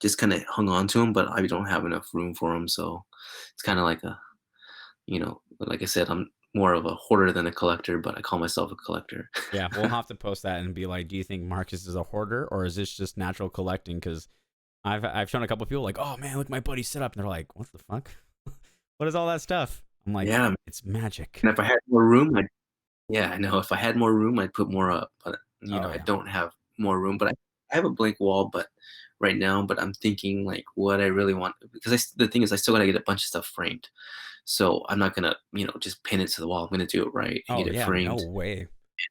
just kind of hung on to them. But I don't have enough room for them, so it's kind of like like I said, I'm more of a hoarder than a collector, but I call myself a collector. Yeah, we'll have to post that and be like, do you think Marcus is a hoarder or is this just natural collecting? Because I've shown a couple of people like, oh man, look, my buddy set up, and they're like, what the fuck? What is all that stuff? I'm like, Yeah, it's magic. and if I had more room, yeah, I know. If I had more room, I'd put more up, but Oh I yeah. don't have more room. But I have a blank wall, but right now, but I'm thinking like what I really want because the thing is, I still gotta get a bunch of stuff framed. So I'm not gonna, just pin it to the wall. I'm gonna do it right and Oh get it yeah, no framed. way.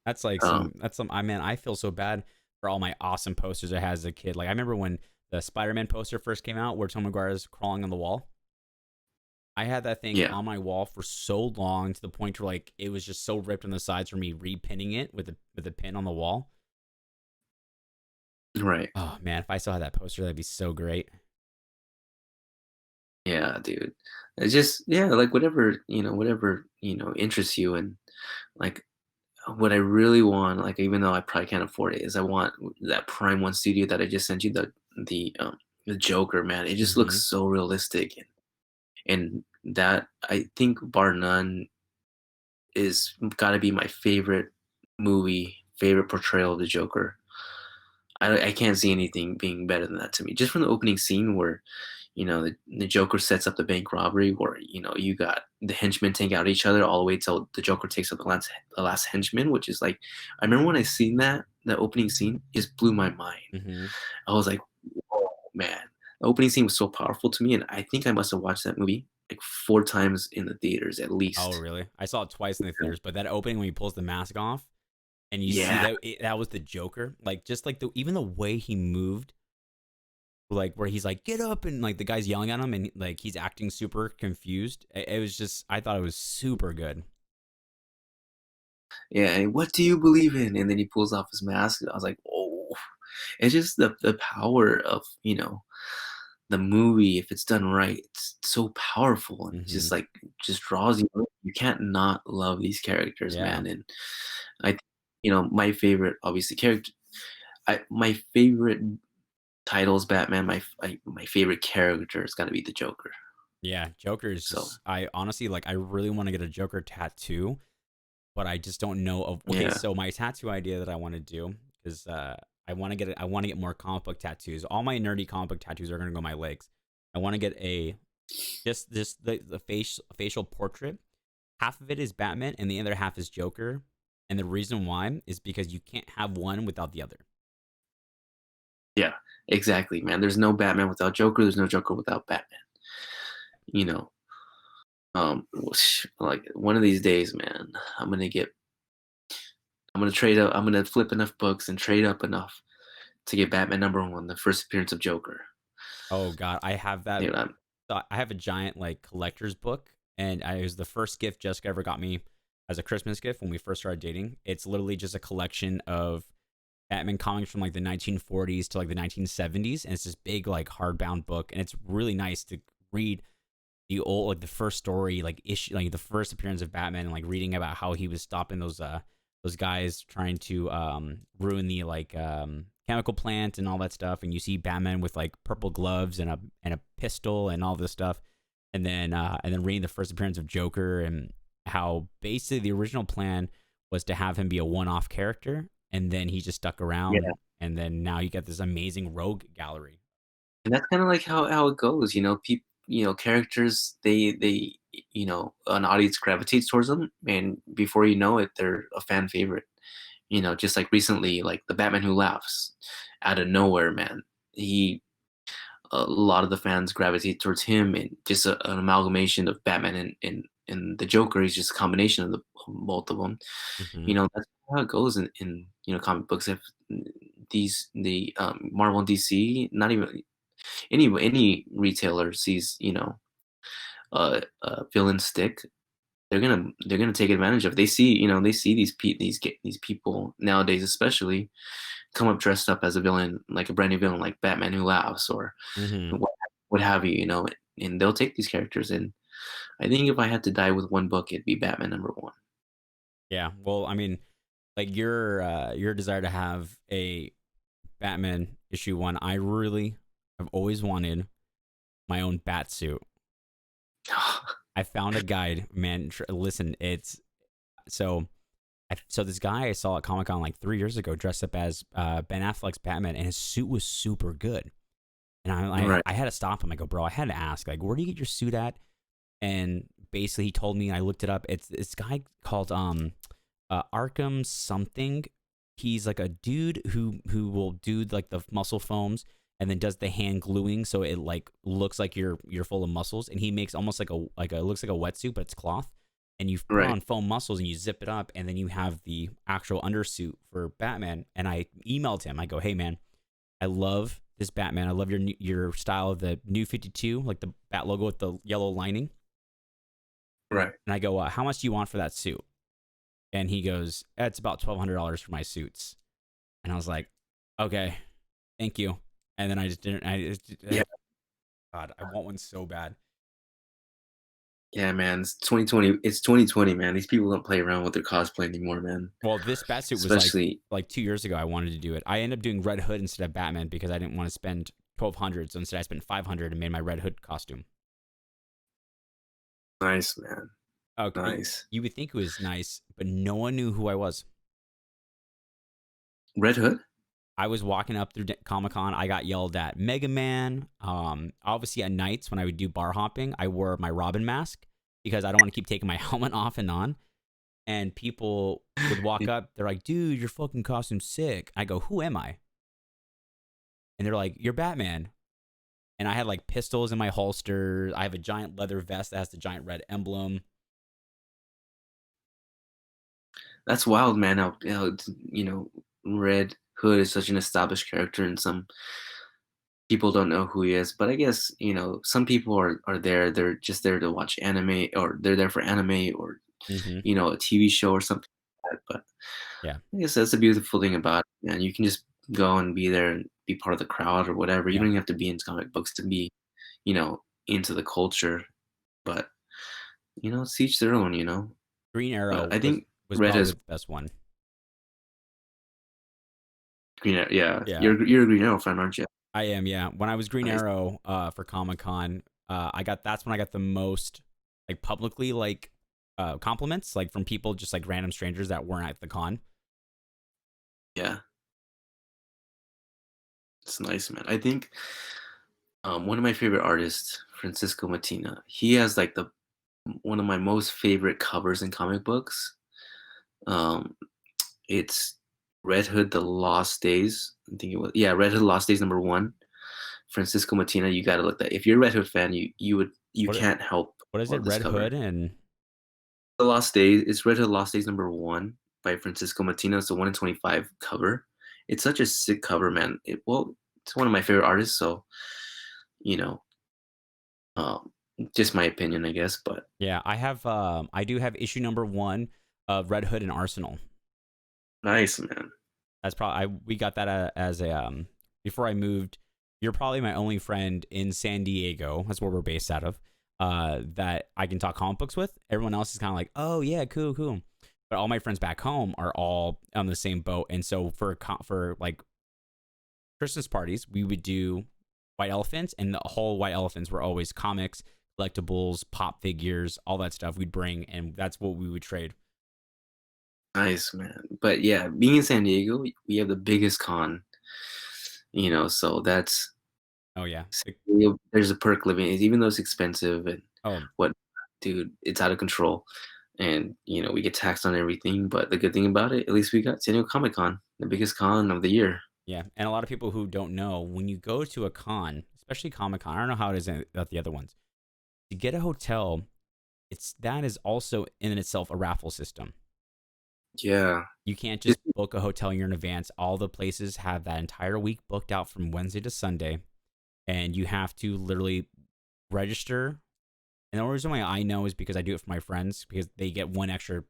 That's like Um, some I mean, I feel so bad for all my awesome posters I had as a kid. Like I remember when the Spider-Man poster first came out where Tom McGuire's crawling on the wall. I had that thing yeah, on my wall for so long to the point where like it was just so ripped on the sides for me repinning it with a pin on the wall. right. Oh man, if I still had that poster, that'd be so great. Yeah, dude. It's just yeah, like whatever interests you and like what I really want, like even though I probably can't afford it, is I want that Prime One studio that I just sent you, the Joker, man. It just looks Mm-hmm. so realistic and that I think bar none is gotta be my favorite favorite portrayal of the Joker. I can't see anything being better than that to me. Just from the opening scene where, the Joker sets up the bank robbery where, you got the henchmen take out each other all the way till the Joker takes out the last henchman, which is like I remember when I seen that opening scene, it just blew my mind. Mm-hmm. I was like, "Whoa, man." The opening scene was so powerful to me, and I think I must have watched that movie like 4 times in the theaters at Oh least. really? I saw it twice in the theaters, but that opening when he pulls the mask off and you see Yeah, that was the Joker. Like just like the even the way he moved, like where he's like get up and like the guy's yelling at him and like he's acting super confused. It was just I thought it was super good. yeah, and "What do you believe in?" And then he pulls off his mask, and I was like, "Oh." It's just the power of, the movie, if it's done right, it's so powerful and it's Mm-hmm. just like just draws you in. You can't not love these characters, Yeah. man. And I my favorite obviously character my favorite title is Batman. My favorite character is gotta be the Joker. Yeah, Joker is So, just I honestly like I really want to get a Joker tattoo, but I just don't know of okay, yeah. so my tattoo idea that I want to do is I want to get more comic book tattoos. All my nerdy comic book tattoos are going to go on my legs. I want to get a just this the facial portrait. Half of it is Batman and the other half is Joker. And the reason why is because you can't have one without the other. Yeah, exactly, man. There's no Batman without Joker, there's no Joker without Batman, you know? Like, one of these days, man, I'm gonna trade up. I'm gonna flip enough books and trade up enough to get Batman #1, the first appearance of Joker. Oh god, I have that Dude, I have a giant like collector's book, and it was the first gift Jessica ever got me as a Christmas gift when we first started dating. It's literally just a collection of Batman comics from like the 1940s to like the 1970s, and it's this big like hardbound book, and it's really nice to read the old like the first story like issue like the first appearance of Batman and like reading about how he was stopping those those guys trying to ruin the chemical plant and all that stuff, and you see Batman with like purple gloves and a pistol and all this stuff, and then reading the first appearance of Joker and how basically the original plan was to have him be a one-off character, and then he just stuck around, Yeah. and then now you get this amazing rogue gallery. And that's kind of like how it goes, people, characters, they an audience gravitates towards them, and before you know it, they're a fan favorite. Just like recently, like the Batman Who Laughs, out of nowhere, man. He A lot of the fans gravitate towards him, and just an amalgamation of Batman and the Joker is just a combination of the both of them. Hmm. That's how it goes in comic books. If the Marvel and DC, not even any retailer sees a villain stick, they're gonna take advantage of. They see they see these people nowadays, especially, come up dressed up as a villain, like a brand new villain, like Batman Who Laughs, or Hmm. what what have you, and they'll take these characters. And I think if I had to die with one book, it'd be Batman number one. Yeah. Well, I mean, like your desire to have a Batman issue one, I really have always wanted my own bat suit. I found a guide, man. Listen, it's so. So this guy I saw at Comic Con like 3 years ago, dressed up as Ben Affleck's Batman, and his suit was super good. And Right, I had to stop him. I go, bro, I had to ask, like, where do you get your suit at? And basically, he told me. I looked it up. It's this guy called Arkham something. He's like a dude who will do like the muscle foams and then does the hand gluing, so it like looks like you're full of muscles. And he makes almost like a looks like a wetsuit, but it's cloth. And you put right. on foam muscles and you zip it up, and then you have the actual undersuit for Batman. And I emailed him. I go, hey man, I love this Batman. I love your style of the new 52, like the bat logo with the yellow lining. Right. And I go, how much do you want for that suit? And he goes, it's about $1,200 for my suits. And I was like, okay, thank you. And then I just didn't. Yeah. God, I want one so bad. Yeah, man. It's 2020. It's 2020, man. These people don't play around with their cosplay anymore, man. Well, this bat suit was Especially, like 2 years ago. I wanted to do it. I ended up doing Red Hood instead of Batman because I didn't want to spend 1,200. So instead, I spent 500 and made my Red Hood costume. nice, man. Okay, Nice. you would think it was nice, but no one knew who I was. Red Hood? I was walking up through Comic Con. I got yelled at Mega Man. Obviously at nights when I would do bar hopping, I wore my Robin mask because I don't want to keep taking my helmet off and on. And people would walk up. They're like, "Dude, your fucking costume's sick." I go, "Who am I?" And they're like, "You're Batman." And I had like pistols in my holster. I have a giant leather vest that has the giant red emblem. That's wild, man. Red Hood is such an established character, and some people don't know who he is. But I guess some people are there. They're just there to watch anime, or they're there for anime, or Hmm. a TV show or something like that. But Yeah, I guess that's the beautiful thing about it, man. You can just go and be there and be part of the crowd or whatever. You yeah. don't even have to be into comic books to be, into the culture. But it's each their own. Green But Arrow I was think was Red probably has the best one. Green Arrow. Yeah, Yeah, you're a Green Arrow fan, aren't you? I am. Yeah, when I was Green Nice. Arrow for Comic Con, that's when I got the most like publicly like compliments like from people just like random strangers that weren't at the con. Yeah, it's nice, man. I think one of my favorite artists, Francisco Matina, he has like the one of my most favorite covers in comic books. Um, it's Red Hood: The Lost Days. I think it was, yeah, Red Hood: Lost Days number one. Francisco Matina, you gotta look that. If you're a Red Hood fan, you What can't help what is it? love this Red Hood cover. and The Lost Days. It's Red Hood: Lost Days number one by Francisco Matina. It's a 1 in 25 cover. It's such a sick cover, man. It's one of my favorite artists. So you know, um, just my opinion, I guess. But yeah, I do have issue number one of Red Hood and Arsenal. nice, man. That's probably we got that as a before I moved. You're probably my only friend in San Diego. That's where we're based out of. That I can talk comic books with. Everyone else is kind of like, oh yeah, cool, cool. but all my friends back home are all on the same boat. And so for like Christmas parties, we would do white elephants, and the whole white elephants were always comics, collectibles, pop figures, all that stuff we'd bring, and that's what we would trade. Nice, man. But yeah, being in San Diego, we have the biggest con, so that's Oh yeah. there's a perk living, even though it's expensive and Oh what, dude, it's out of control. And we get taxed on everything. But the good thing about it, at least we got San Diego Comic Con, the biggest con of the year. yeah. And a lot of people who don't know, when you go to a con, especially Comic Con, I don't know how it is at the other ones. To get a hotel, that is also in itself a raffle system. Yeah. You can't Just just book a hotel year in advance. All the places have that entire week booked out from Wednesday to Sunday, and you have to literally register. And the only reason why I know is because I do it for my friends, because they get one extra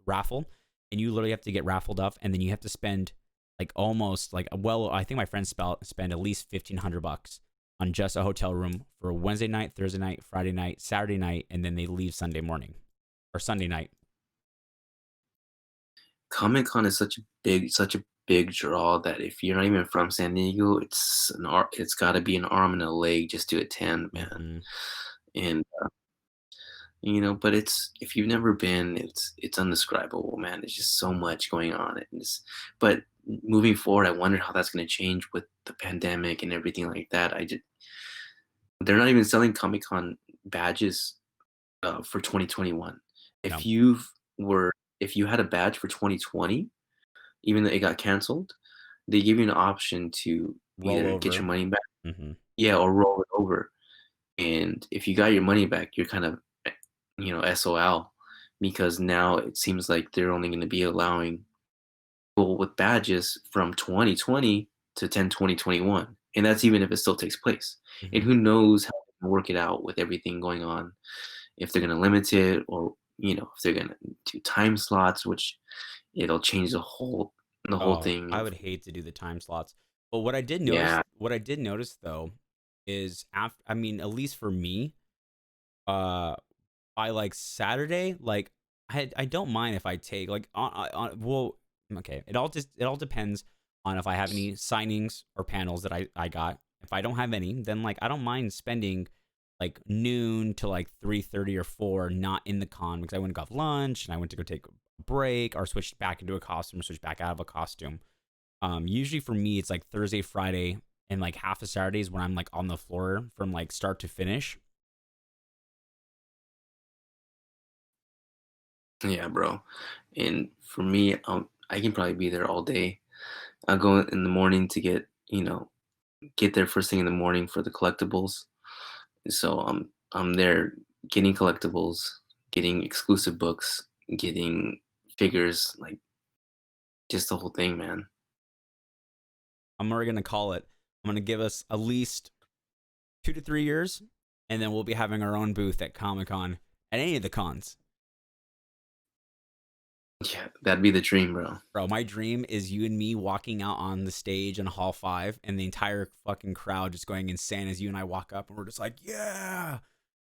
raffle, and you literally have to get raffled off, and then you have to spend like almost like, well, I think my friends spend at least $1,500 on just a hotel room for Wednesday night, Thursday night, Friday night, Saturday night, and then they leave Sunday morning or Sunday night. Comic Con is such a big draw that if you're not even from San Diego, it's got to be an arm and a leg just to attend, man. Hmm. And but it's if you've never been, it's undescribable, man. There's just so much going on. But moving forward, I wonder how that's going to change with the pandemic and everything like that. They're not even selling Comic Con badges for 2021. No, If were if you had a badge for 2020, even though it got canceled, they give you an option to roll either get over. your money back, Hmm. yeah, or roll it over. And if you got your money back, you're kind of, SOL, because now it seems like they're only going to be allowing people with badges from 2020 to 2021. And that's even if it still takes place. And Hmm. who knows how they can work it out with everything going on, if they're going to limit it, or, if they're going to do time slots, which it'll change the whole Oh, thing I of, would hate to do the time slots. But yeah. what I did notice though, is after, I mean, at least for me, uh, by like Saturday, like I don't mind if I take like well, okay, it all depends on if I have any signings or panels that I got. If I don't have any, then like I don't mind spending like noon to like 3:30 or 4 not in the con, because I went and got lunch and I went to go take a break or switch back into a costume, switch back out of a costume. Usually for me it's like Thursday, Friday, and like half of Saturdays when I'm like on the floor from like start to finish. Yeah, bro. And for me, I can probably be there all day. I'll go in the morning to get there first thing in the morning for the collectibles. So I'm there getting collectibles, getting exclusive books, getting figures, like just the whole thing, man. I'm already gonna call it. I'm gonna give us at least 2 to 3 years, and then we'll be having our own booth at Comic Con, at any of the cons. Yeah, that'd be the dream, bro. Bro, my dream is you and me walking out on the stage in Hall 5, and the entire fucking crowd just going insane as you and I walk up, and we're just like, yeah.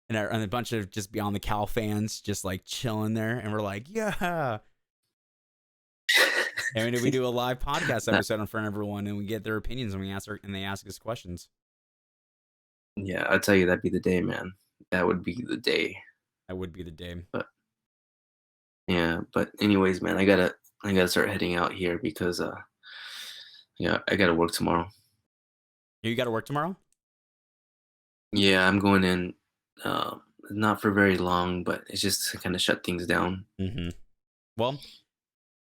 And a bunch of just Beyond the Cowl fans just like chilling there, and we're like, yeah. And then we do a live podcast That, episode in front of everyone, and we get their opinions, and they ask us questions. yeah, I'll tell you, that'd be the day, man. That would be the day. That would be the day. But yeah, but anyways, man, I gotta start heading out here because yeah, I gotta work tomorrow. You got to work tomorrow? Yeah, I'm going in, not for very long, but it's just to kind of shut things down. Mm-hmm. Well,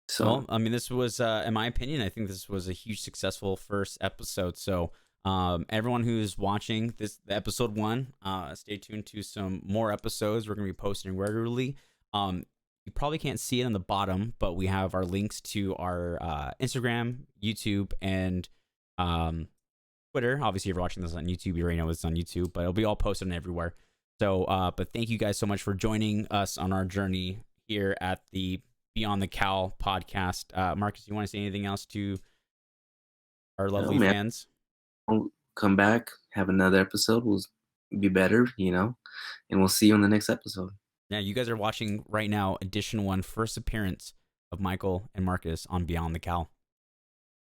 So I mean, this was, in my opinion, I think this was a huge successful first episode. So, everyone who's watching this episode one, stay tuned to some more episodes. We're gonna be posting regularly. You probably can't see it on the bottom, but we have our links to our Instagram, YouTube, and um, Twitter. Obviously, if you're watching this on YouTube, you already know it's on YouTube, but it'll be all posted on everywhere. So, but thank you guys so much for joining us on our journey here at the Beyond the Cowl podcast. Marcus, you want to say anything else to our no, lovely man, fans? I'll come back, have another episode. Will be better, and we'll see you on the next episode. Yeah, you guys are watching right now, edition one, first appearance of Michael and Marcus on Beyond the Cowl.